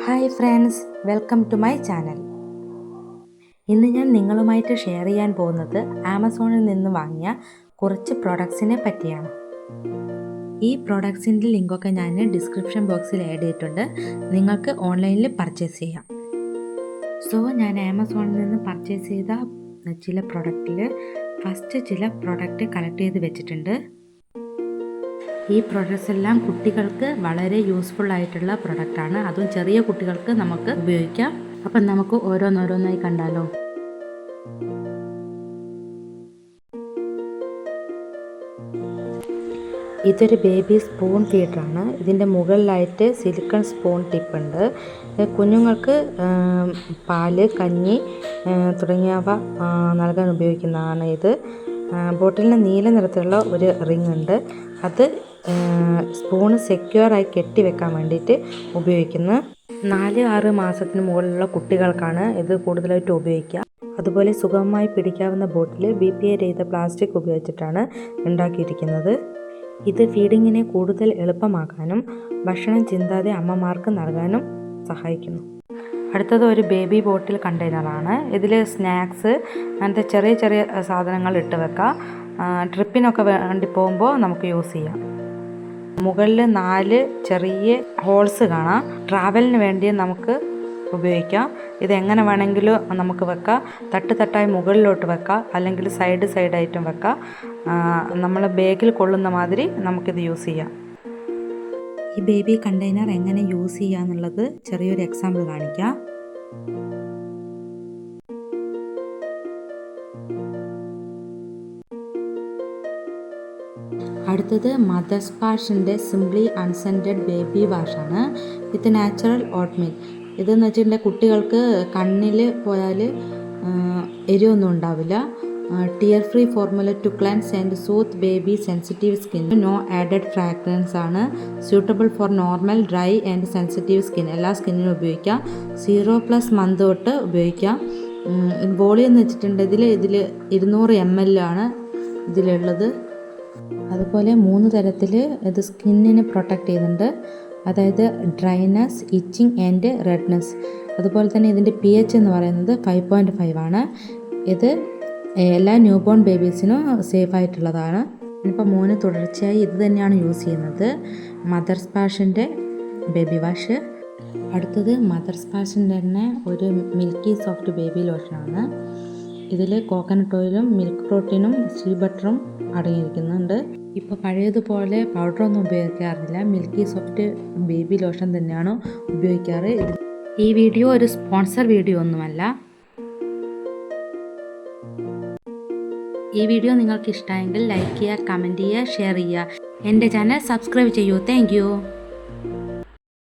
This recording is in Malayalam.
Hi friends, welcome to my channel. ഇന്ന് ഞാൻ നിങ്ങളുമായിട്ട് ഷെയർ ചെയ്യാൻ പോകുന്നത് ആമസോണിൽ നിന്ന് വാങ്ങിയ കുറച്ച് പ്രൊഡക്ട്സിനെ പറ്റിയാണ്. ഈ പ്രൊഡക്ട്സിൻ്റെ ലിങ്കൊക്കെ ഞാൻ ഡിസ്ക്രിപ്ഷൻ ബോക്സിൽ ആഡ് ചെയ്തിട്ടുണ്ട്. നിങ്ങൾക്ക് ഓൺലൈനിൽ പർച്ചേസ് ചെയ്യാം. സോ ഞാൻ ആമസോണിൽ നിന്ന് പർച്ചേസ് ചെയ്ത ചില പ്രൊഡക്റ്റിൽ ഫസ്റ്റ് ചില പ്രൊഡക്റ്റ് കളക്ട് ചെയ്ത് വെച്ചിട്ടുണ്ട്. ഈ പ്രൊഡക്ട്സ് എല്ലാം കുട്ടികൾക്ക് വളരെ യൂസ്ഫുൾ ആയിട്ടുള്ള പ്രൊഡക്റ്റാണ്. അതും ചെറിയ കുട്ടികൾക്ക് നമുക്ക് ഉപയോഗിക്കാം. അപ്പം നമുക്ക് ഓരോന്നോരോന്നായി കണ്ടാലോ. ഇതൊരു ബേബി സ്പൂൺ ഫീഡറാണ്. ഇതിൻ്റെ മുകളിലായിട്ട് സിലിക്കൺ സ്പൂൺ ടിപ്പ് ഉണ്ട്. കുഞ്ഞുങ്ങൾക്ക് പാല്, കഞ്ഞി തുടങ്ങിയവ നൽകാൻ ഉപയോഗിക്കുന്നതാണ് ഇത്. ബോട്ടിലിന് നീല നിറത്തിലുള്ള ഒരു റിങ് ഉണ്ട്. അത് സ്പൂണ് സെക്യൂറായി കെട്ടി വെക്കാൻ വേണ്ടിയിട്ട് ഉപയോഗിക്കുന്നു. 4-6 മാസത്തിന് മുകളിലുള്ള കുട്ടികൾക്കാണ് ഇത് കൂടുതലായിട്ട് ഉപയോഗിക്കുക. അതുപോലെ സുഗമമായി പിടിക്കാവുന്ന ബോട്ടിൽ BPA ചെയ്ത പ്ലാസ്റ്റിക് ഉപയോഗിച്ചിട്ടാണ് ഉണ്ടാക്കിയിരിക്കുന്നത്. ഇത് ഫീഡിങ്ങിനെ കൂടുതൽ എളുപ്പമാക്കാനും ഭക്ഷണം ചിന്താതെ അമ്മമാർക്ക് നൽകാനും സഹായിക്കുന്നു. അടുത്തത് ഒരു ബേബി ബോട്ടിൽ കണ്ടെയ്നറാണ്. ഇതിൽ സ്നാക്സ് അങ്ങനത്തെ ചെറിയ ചെറിയ സാധനങ്ങൾ ഇട്ട് വെക്കാം. ട്രിപ്പിനൊക്കെ വേണ്ടി പോകുമ്പോൾ നമുക്ക് യൂസ് ചെയ്യാം. മുകളിൽ 4 ചെറിയ ഹോൾസ് കാണാം. ട്രാവലിന് വേണ്ടി നമുക്ക് ഉപയോഗിക്കാം. ഇതെങ്ങനെ വേണമെങ്കിലും നമുക്ക് വെക്കാം. തട്ടായി മുകളിലോട്ട് വെക്കാം, അല്ലെങ്കിൽ സൈഡായിട്ടും വെക്കാം. നമ്മൾ ബാഗിൽ കൊള്ളുന്ന മാതിരി നമുക്കിത് യൂസ് ചെയ്യാം. ഈ ബേബി കണ്ടെയ്നർ എങ്ങനെ യൂസ് ചെയ്യുക എന്നുള്ളത് ചെറിയൊരു എക്സാമ്പിൾ കാണിക്കാം. അടുത്തത് മദർ സ്പാഷിൻ്റെ സിംപ്ലി അൺസെൻറ്റഡ് ബേബി വാഷാണ്. With natural oatmeal. ഇതെന്ന് വെച്ചിട്ടുണ്ടെങ്കിൽ കുട്ടികൾക്ക് കണ്ണിൽ പോയാൽ എരിവൊന്നും ഉണ്ടാവില്ല. Tear free formula to cleanse and soothe baby sensitive skin. No added fragrance ആണ്. Suitable for normal, dry and sensitive skin. എല്ലാ സ്കിന്നിനും ഉപയോഗിക്കാം. 0+ മന്ത് തൊട്ട് ഉപയോഗിക്കാം. വോളിയം എന്ന് വെച്ചിട്ടുണ്ടെങ്കിൽ ഇതിൽ 200 ml ആണ് ഇതിലുള്ളത്. അതുപോലെ 3 തരത്തിൽ ഇത് സ്കിന്നിനെ പ്രൊട്ടക്റ്റ് ചെയ്യുന്നുണ്ട്. അതായത് ഡ്രൈനെസ്, ഇച്ചിങ് ആൻഡ് റെഡ്നെസ്. അതുപോലെ തന്നെ ഇതിൻ്റെ pH എന്ന് പറയുന്നത് 5.5 ആണ്. ഇത് എല്ലാ ന്യൂ ബോൺ ബേബീസിനും സേഫ് ആയിട്ടുള്ളതാണ്. ഇപ്പോൾ മോന് തുടർച്ചയായി ഇത് തന്നെയാണ് യൂസ് ചെയ്യുന്നത്, മദർ സ്പാഷിൻ്റെ ബേബി വാഷ്. അടുത്തത് മദർ സ്പാഷിൻ്റെ തന്നെ ഒരു മിൽക്കി സോഫ്റ്റ് ബേബി ലോഷനാണ്. ഇതിൽ കോക്കനട്ട് ഓയിലും മിൽക്ക് പ്രോട്ടീനും ഷീ ബട്ടറും അടങ്ങിയിരിക്കുന്നുണ്ട്. ഇപ്പോൾ പഴയതുപോലെ പൗഡറൊന്നും ഉപയോഗിക്കാറില്ല. മിൽക്കി സോഫ്റ്റ് ബേബി ലോഷൻ തന്നെയാണ് ഉപയോഗിക്കാറ്. ഈ വീഡിയോ ഒരു സ്പോൺസർ വീഡിയോ ഒന്നുമല്ല. ഈ വീഡിയോ നിങ്ങൾക്ക് ഇഷ്ടമായെങ്കിൽ ലൈക്ക് ചെയ്യുക, കമൻറ്റ് ചെയ്യുക, ഷെയർ ചെയ്യുക. എൻ്റെ ചാനൽ സബ്സ്ക്രൈബ് ചെയ്യൂ. Thank you.